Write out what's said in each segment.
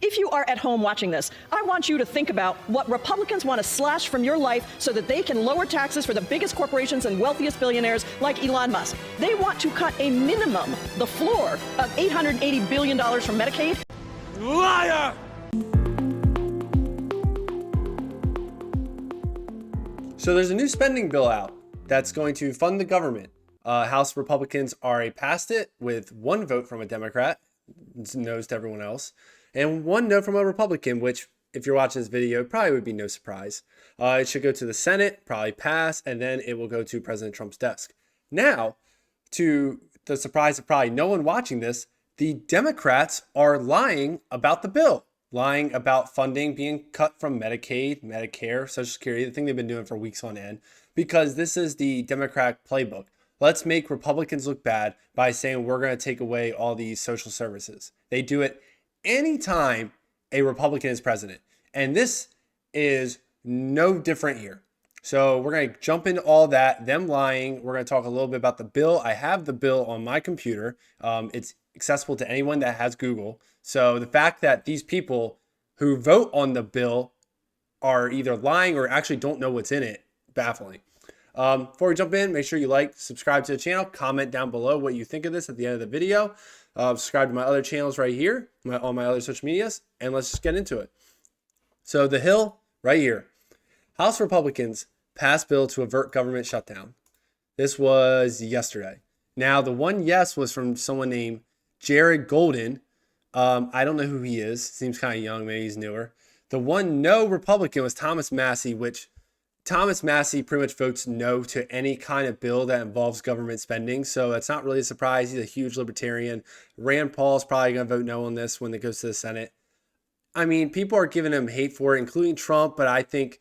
If you are at home watching this, I want you to think about what Republicans want to slash from your life so that they can lower taxes for the biggest corporations and wealthiest billionaires like Elon Musk. They want to cut a minimum, the floor, of $880 billion from Medicaid. Liar! So there's a new spending bill out that's going to fund the government. House Republicans already passed it with one vote from a Democrat, no's to everyone else, and one no from a Republican, which, if you're watching this video, probably would be no surprise. It should go to the Senate, probably pass, and then it will go to President Trump's desk. Now, to the surprise of probably no one watching this, the Democrats are lying about the bill, lying about funding being cut from Medicaid, Medicare, Social Security, the thing they've been doing for weeks on end, because this is the Democrat playbook. Let's make Republicans look bad by saying we're going to take away all these social services. They do it anytime a Republican is president. And this is no different here. So we're going to jump into all that, them lying. We're going to talk a little bit about the bill. I have the bill on my computer. It's accessible to anyone that has Google. So the fact that these people who vote on the bill are either lying or actually don't know what's in it, baffling. Before we jump in, make sure you like, subscribe to the channel, comment down below what you think of this at the end of the video. Subscribe to my other channels right here, on my other social medias, and let's just get into it. So the Hill right here. House Republicans passed bill to avert government shutdown. This was yesterday. Now, the one yes was from someone named Jared Golden. I don't know who he is. Seems kind of young. Maybe he's newer. The one no Republican was Thomas Massie, which Thomas Massie pretty much votes no to any kind of bill that involves government spending. So that's not really a surprise. He's a huge libertarian. Rand Paul's probably going to vote no on this when it goes to the Senate. I mean, people are giving him hate for it, including Trump. But I think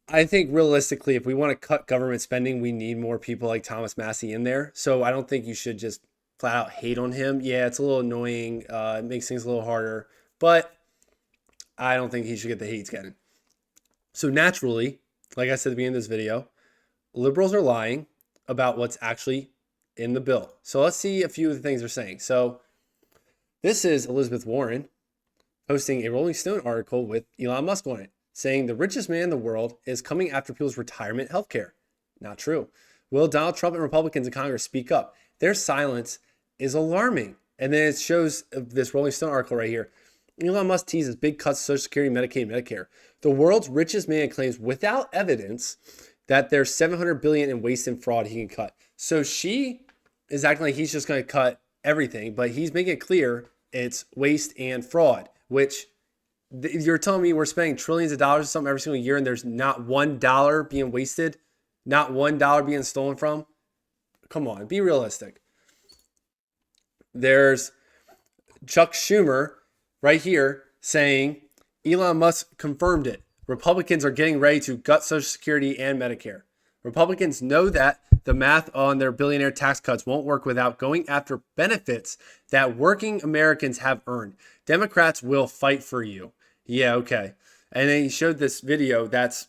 realistically, if we want to cut government spending, we need more people like Thomas Massie in there. So I don't think you should just flat out hate on him. Yeah, it's a little annoying. It makes things a little harder. But I don't think he should get the hate he's getting. So naturally, like I said at the beginning of this video, liberals are lying about what's actually in the bill. So let's see a few of the things they're saying. So this is Elizabeth Warren posting a Rolling Stone article with Elon Musk on it, saying the richest man in the world is coming after people's retirement health care. Not true. Will Donald Trump and Republicans in Congress speak up? Their silence is alarming. And then it shows this Rolling Stone article right here. Elon Musk teases big cuts to Social Security, Medicaid, and Medicare. The world's richest man claims without evidence that there's $700 billion in waste and fraud he can cut. So she is acting like he's just going to cut everything, but he's making it clear it's waste and fraud, which you're telling me we're spending trillions of dollars or something every single year and there's not $1 being wasted, not $1 being stolen from? Come on, be realistic. There's Chuck Schumer right here saying Elon Musk confirmed it. Republicans are getting ready to gut Social Security and Medicare. Republicans know that the math on their billionaire tax cuts won't work without going after benefits that working Americans have earned. Democrats will fight for you. Yeah, okay. And then he showed this video that's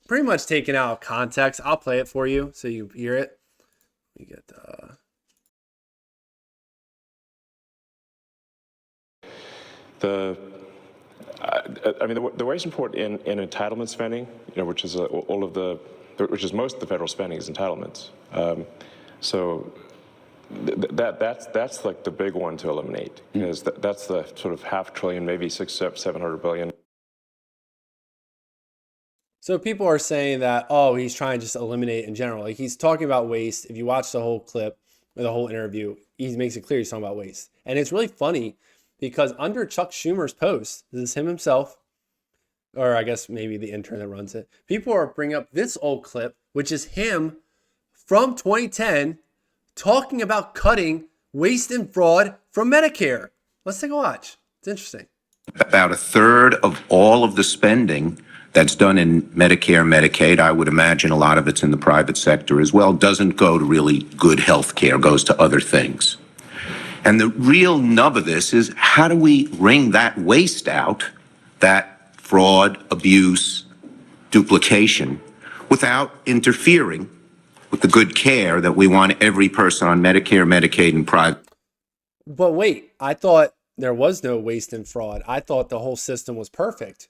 pretty much taken out of context. I'll play it for you so you hear it. We get the waste report in entitlement spending, which is which is most of the federal spending is entitlements. That's like the big one to eliminate, because that's the sort of $500 billion, maybe $700 billion. So people are saying that, oh, he's trying to just eliminate in general. Like, he's talking about waste. If you watch the whole clip or the whole interview, he makes it clear he's talking about waste. And it's really funny because under Chuck Schumer's post, this is him himself, or I guess maybe the intern that runs it, people are bringing up this old clip, which is him from 2010 talking about cutting waste and fraud from Medicare. Let's take a watch. It's interesting. About a third of all of the spending that's done in Medicare, Medicaid, I would imagine a lot of it's in the private sector as well, doesn't go to really good health care, goes to other things. And the real nub of this is, how do we wring that waste out, that fraud, abuse, duplication, without interfering with the good care that we want every person on Medicare, Medicaid, and private? But wait, I thought there was no waste and fraud. I thought the whole system was perfect.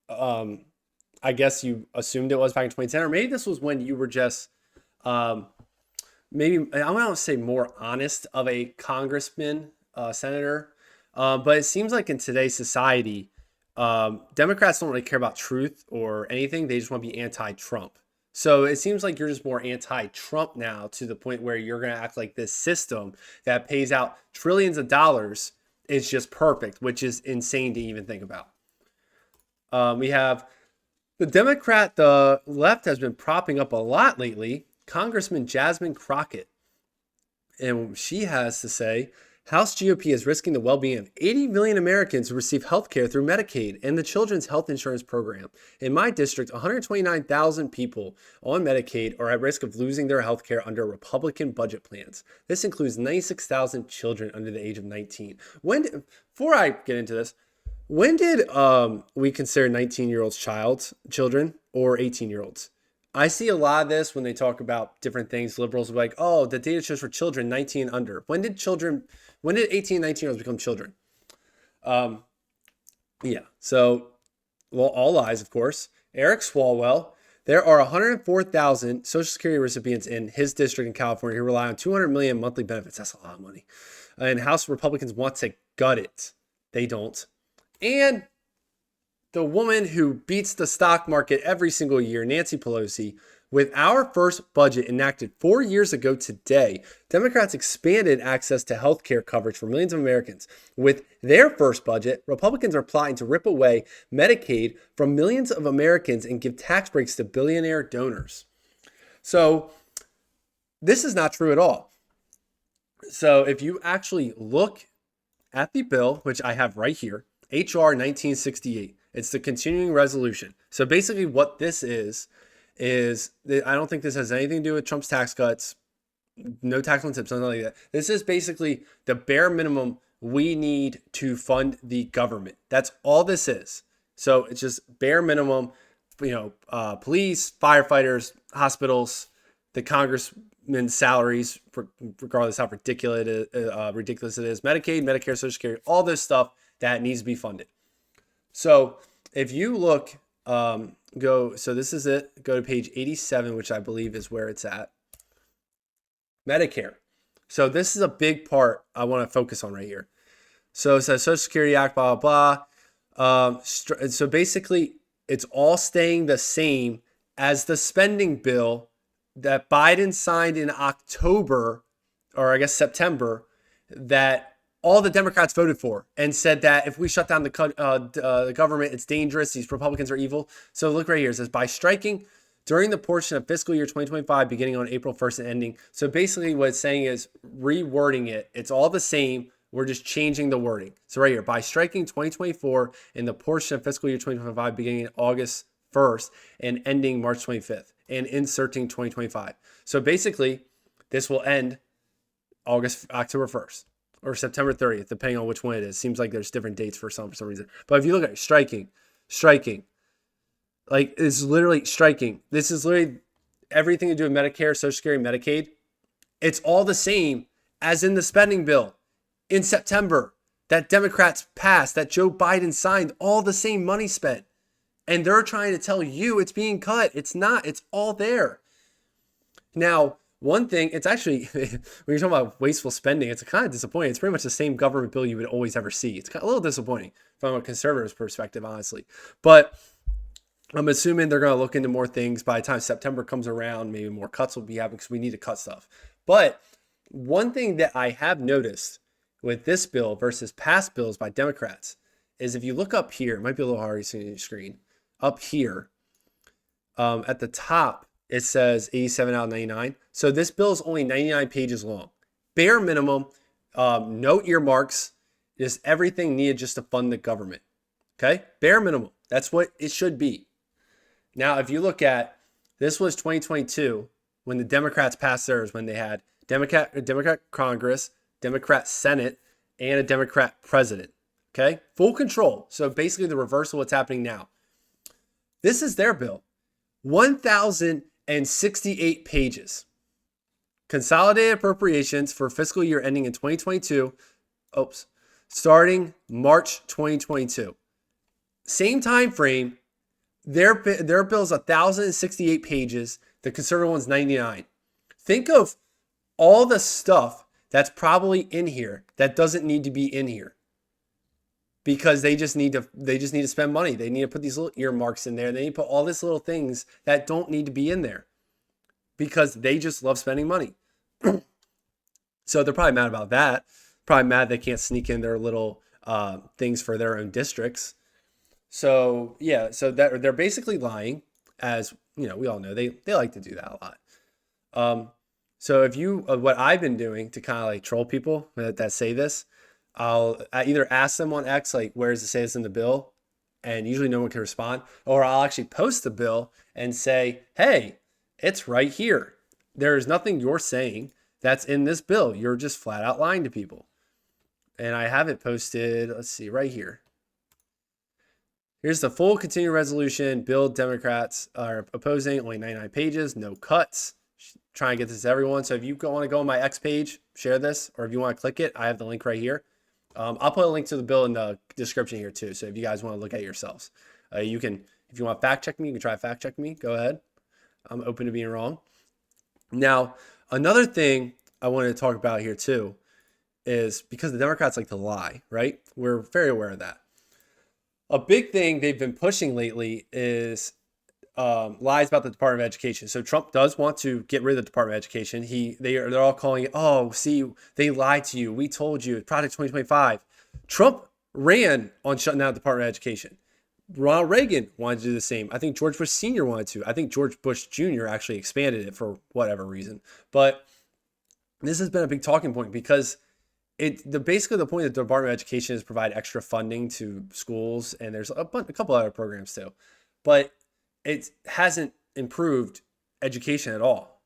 I guess you assumed it was back in 2010, or maybe this was when you were just maybe, I don't want to say more honest of a congressman, senator, but it seems like in today's society, Democrats don't really care about truth or anything. They just want to be anti-Trump. So it seems like you're just more anti-Trump now, to the point where you're going to act like this system that pays out trillions of dollars is just perfect, which is insane to even think about. We have the left has been propping up a lot lately. Congressman Jasmine Crockett. And she has to say, House GOP is risking the well-being of 80 million Americans who receive health care through Medicaid and the Children's Health Insurance Program. In my district, 129,000 people on Medicaid are at risk of losing their health care under Republican budget plans. This includes 96,000 children under the age of 19. Before I get into this, when did we consider 19-year-olds children or 18-year-olds? I see a lot of this when they talk about different things. Liberals will be like, oh, the data shows for children 19 and under. When did 18 and 19-year-olds become children? Yeah, so, well, all lies, of course. Eric Swalwell, there are 104,000 Social Security recipients in his district in California who rely on 200 million monthly benefits. That's a lot of money. And House Republicans want to gut it. They don't. And the woman who beats the stock market every single year, Nancy Pelosi, with our first budget enacted 4 years ago today, Democrats expanded access to health care coverage for millions of Americans. With their first budget, Republicans are plotting to rip away Medicaid from millions of Americans and give tax breaks to billionaire donors. So this is not true at all. So if you actually look at the bill, which I have right here, HR 1968, it's the continuing resolution. So basically what this is I don't think this has anything to do with Trump's tax cuts, no tax on tips, nothing like that. This is basically the bare minimum we need to fund the government. That's all this is. So it's just bare minimum, police, firefighters, hospitals, the congressmen's salaries, regardless how ridiculous it is, Medicaid, Medicare, Social Security, all this stuff that needs to be funded. So if you look, so this is it. Go to page 87, which I believe is where it's at. Medicare. So this is a big part I want to focus on right here. So it says Social Security Act, blah, blah, blah. So basically, it's all staying the same as the spending bill that Biden signed in October, or I guess September, that all the Democrats voted for and said that if we shut down the government, it's dangerous. These Republicans are evil. So look right here. It says, by striking during the portion of fiscal year 2025, beginning on April 1st and ending. So basically what it's saying is rewording it. It's all the same. We're just changing the wording. So right here, by striking 2024 in the portion of fiscal year 2025, beginning August 1st and ending March 25th, and inserting 2025. So basically, this will end October 1st. Or September 30th, depending on which one it is. Seems like there's different dates for some reason. But if you look at it, striking, like it's literally striking. This is literally everything to do with Medicare, Social Security, Medicaid. It's all the same as in the spending bill in September that Democrats passed, that Joe Biden signed, all the same money spent. And they're trying to tell you it's being cut. It's not. It's all there. Now, one thing, it's actually, when you're talking about wasteful spending, it's kind of disappointing. It's pretty much the same government bill you would always ever see. It's a little disappointing from a conservative perspective, honestly. But I'm assuming they're going to look into more things by the time September comes around. Maybe more cuts will be happening because we need to cut stuff. But one thing that I have noticed with this bill versus past bills by Democrats is if you look up here, it might be a little hard to see on your screen, up here at the top, it says 87 out of 99. So this bill is only 99 pages long. Bare minimum, no earmarks, just everything needed just to fund the government. Okay? Bare minimum. That's what it should be. Now, if you look at, this was 2022 when the Democrats passed theirs, when they had Democrat Congress, Democrat Senate, and a Democrat president. Okay? Full control. So basically the reverse of what's happening now. This is their bill. 1,068 pages. Consolidated appropriations for fiscal year ending in 2022. starting March 2022. Same time frame. Their bill's 1,068 pages. The conservative one's 99. Think of all the stuff that's probably in here that doesn't need to be in here, because they just need to spend money. They need to put these little earmarks in there. They need to put all these little things that don't need to be in there because they just love spending money. So they're probably mad about that. Probably mad they can't sneak in their little things for their own districts. So yeah, so that they're basically lying, as you know, we all know they like to do that a lot. So if you, what I've been doing to kind of like troll people that say this, I either ask them on X, like, where does it say this in the bill? And usually no one can respond. Or I'll actually post the bill and say, hey, it's right here. There is nothing you're saying that's in this bill. You're just flat out lying to people. And I have it posted, let's see, right here. Here's the full continuing resolution. Bill Democrats are opposing, only 99 pages, no cuts. Trying to get this to everyone. So if you want to go on my X page, share this, or if you want to click it, I have the link right here. I'll put a link to the bill in the description here too. So if you guys want to look at it yourselves, you can, if you want to fact check me, you can try to fact check me. Go ahead. I'm open to being wrong. Now, another thing I wanted to talk about here too is because the Democrats like to lie, right? We're very aware of that. A big thing they've been pushing lately is lies about the Department of Education. So Trump does want to get rid of the Department of Education. They're all calling it, oh, see, they lied to you. We told you, Project 2025. Trump ran on shutting down the Department of Education. Ronald Reagan wanted to do the same. I think George Bush Sr. wanted to. I think George Bush Jr. actually expanded it for whatever reason. But this has been a big talking point because basically the point of the Department of Education is provide extra funding to schools, and there's a couple other programs too. But it hasn't improved education at all.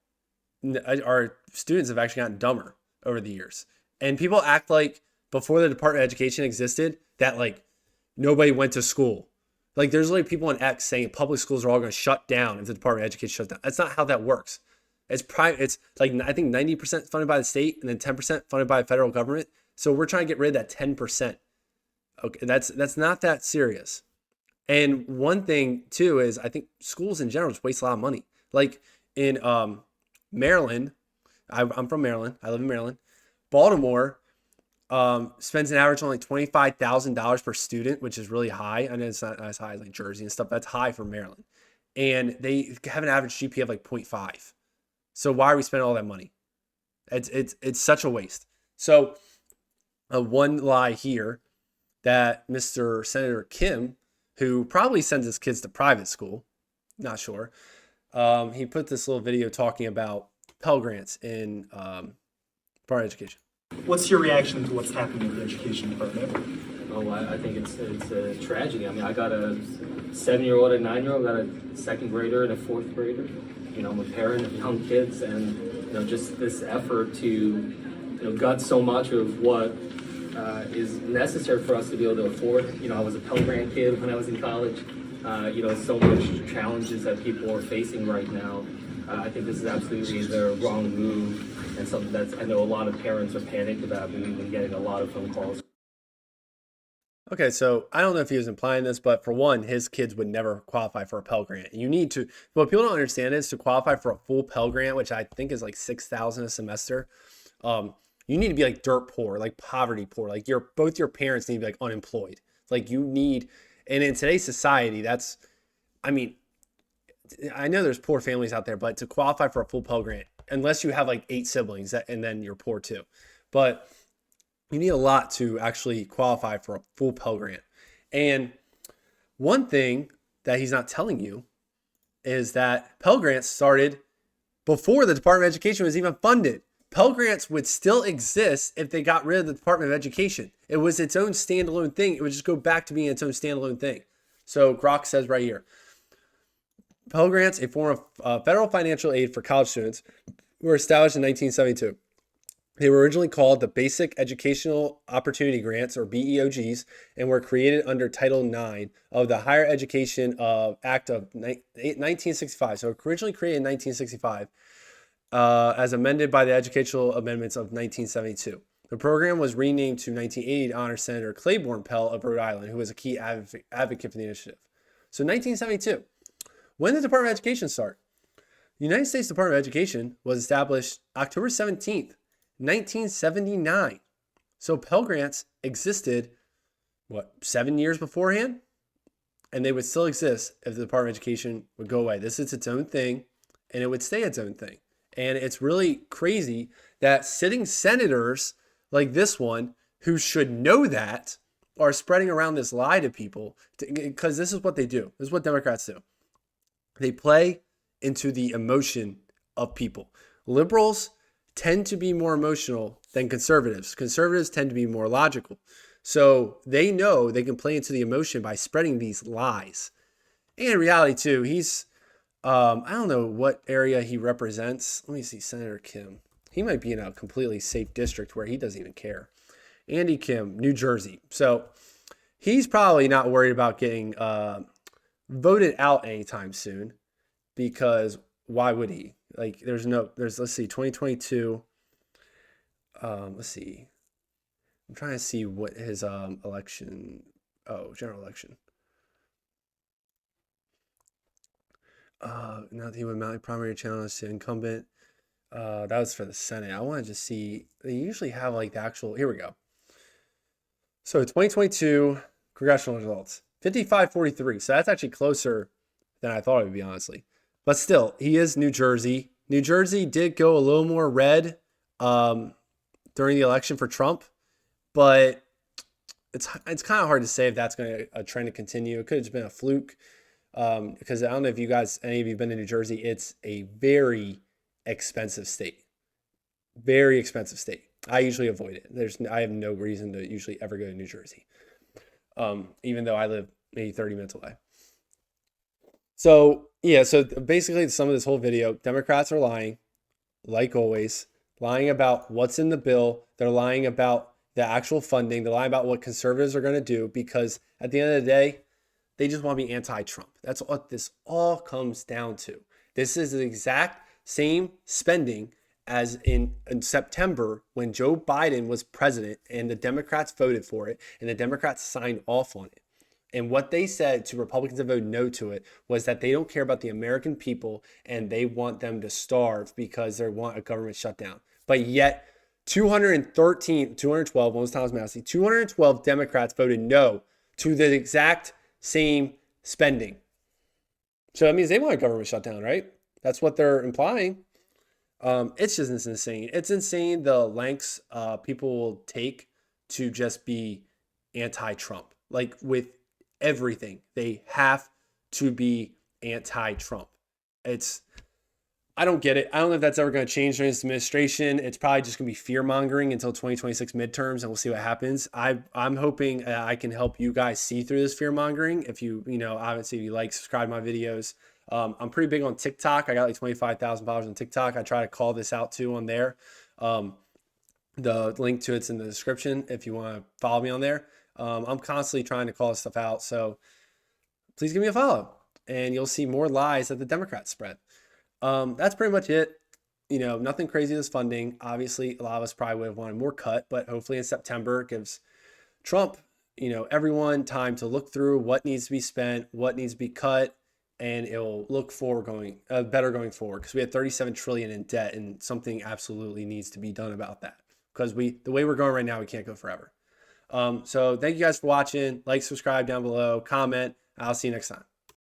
Our students have actually gotten dumber over the years. And people act like before the Department of Education existed, that like nobody went to school. Like there's like people on X saying public schools are all going to shut down if the Department of Education shuts down. That's not how that works. It's like, I think 90% funded by the state and then 10% funded by the federal government. So we're trying to get rid of that 10%. Okay, that's not that serious. And one thing too is I think schools in general just waste a lot of money. Like in Maryland, I'm from Maryland. I live in Maryland. Baltimore spends an average on like $25,000 per student, which is really high. I know it's not as high as like Jersey and stuff. That's high for Maryland. And they have an average GPA of like 0.5. So why are we spending all that money? It's such a waste. So one lie here that Mr. Senator Kim, who probably sends his kids to private school, not sure. He put this little video talking about Pell Grants in Department of Education. What's your reaction to what's happening in the education department? Oh, I think it's a tragedy. I mean, I got a 7-year-old and 9-year-old, got a second grader and a fourth grader. You know, I'm a parent of young kids, and you know, just this effort to gut so much of what is necessary for us to be able to afford. You know, I was a Pell Grant kid when I was in college. So much challenges that people are facing right now. I think this is absolutely the wrong move, and something that I know a lot of parents are panicked about. We've been getting a lot of phone calls. Okay, so I don't know if he was implying this, but for one, his kids would never qualify for a Pell Grant. You need to, what people don't understand is to qualify for a full Pell Grant, which I think is like $6,000 a semester. You need to be like dirt poor, like poverty poor. Like both your parents need to be like unemployed. Like you need, and in today's society, I know there's poor families out there, but to qualify for a full Pell Grant, unless you have like 8 siblings, and then you're poor too. But you need a lot to actually qualify for a full Pell Grant. And one thing that he's not telling you is that Pell Grants started before the Department of Education was even funded. Pell Grants would still exist if they got rid of the Department of Education. It was its own standalone thing. It would just go back to being its own standalone thing. So Grok says right here, Pell Grants, a form of federal financial aid for college students, were established in 1972. They were originally called the Basic Educational Opportunity Grants, or BEOGs, and were created under Title IX of the Higher Education Act of 1965. So originally created in 1965, as amended by the Educational Amendments of 1972. The program was renamed to 1980 to honor Senator Claiborne Pell of Rhode Island, who was a key advocate for the initiative. So 1972. When did the Department of Education start? The United States Department of Education was established October 17th, 1979. So Pell Grants existed, 7 years beforehand? And they would still exist if the Department of Education would go away. This is its own thing, and it would stay its own thing. And it's really crazy that sitting senators like this one, who should know that, are spreading around this lie to people, because this is what they do. This is what Democrats do. They play into the emotion of people. Liberals tend to be more emotional than conservatives. Conservatives tend to be more logical. So they know they can play into the emotion by spreading these lies. And in reality, too, he's, I don't know what area he represents. Let me see, Senator Kim. He might be in a completely safe district where he doesn't even care. Andy Kim, New Jersey. So he's probably not worried about getting voted out anytime soon, because why would he? Like, let's see, 2022. Let's see. I'm trying to see what his election, general election. Now that he would mount a primary challenge to incumbent. That was for the Senate. I wanted to see, they usually have like the actual, here we go. So 2022 congressional results, 55-43. So that's actually closer than I thought it would be, honestly. But still, he is New Jersey. New Jersey did go a little more red during the election for Trump, but it's kind of hard to say if that's going to a trend to continue. It could have just been a fluke, because I don't know if you guys, any of you have been to New Jersey. It's a very expensive state. Very expensive state. I usually avoid it. I have no reason to usually ever go to New Jersey, even though I live maybe 30 minutes away. So yeah, so basically some of this whole video, Democrats are lying, like always, lying about what's in the bill. They're lying about the actual funding. They're lying about what conservatives are going to do, because at the end of the day, they just want to be anti-Trump. That's what this all comes down to. This is the exact same spending as in September when Joe Biden was president and the Democrats voted for it and the Democrats signed off on it. And what they said to Republicans that voted no to it was that they don't care about the American people and they want them to starve because they want a government shutdown. But yet 212, almost Thomas Massey, 212 Democrats voted no to the exact same spending. So that means they want a government shutdown, right? That's what they're implying. It's just insane. It's insane the lengths people will take to just be anti-Trump. Like with everything, they have to be anti-Trump. I don't get it. I don't know if that's ever going to change during this administration. It's probably just going to be fear-mongering until 2026 midterms, and we'll see what happens. I'm hoping I can help you guys see through this fear-mongering. If obviously, if you like, subscribe to my videos. I'm pretty big on TikTok. I got like 25,000 followers on TikTok. I try to call this out too on there. The link to it's in the description if you want to follow me on there. I'm constantly trying to call this stuff out. So please give me a follow and you'll see more lies that the Democrats spread. That's pretty much it. Nothing crazy this funding. Obviously, a lot of us probably would have wanted more cut, but hopefully in September it gives Trump, everyone time to look through what needs to be spent, what needs to be cut, and it'll look better going forward, because we had $37 trillion in debt and something absolutely needs to be done about that, because the way we're going right now, we can't go forever. So thank you guys for watching. Like, subscribe down below, comment. I'll see you next time.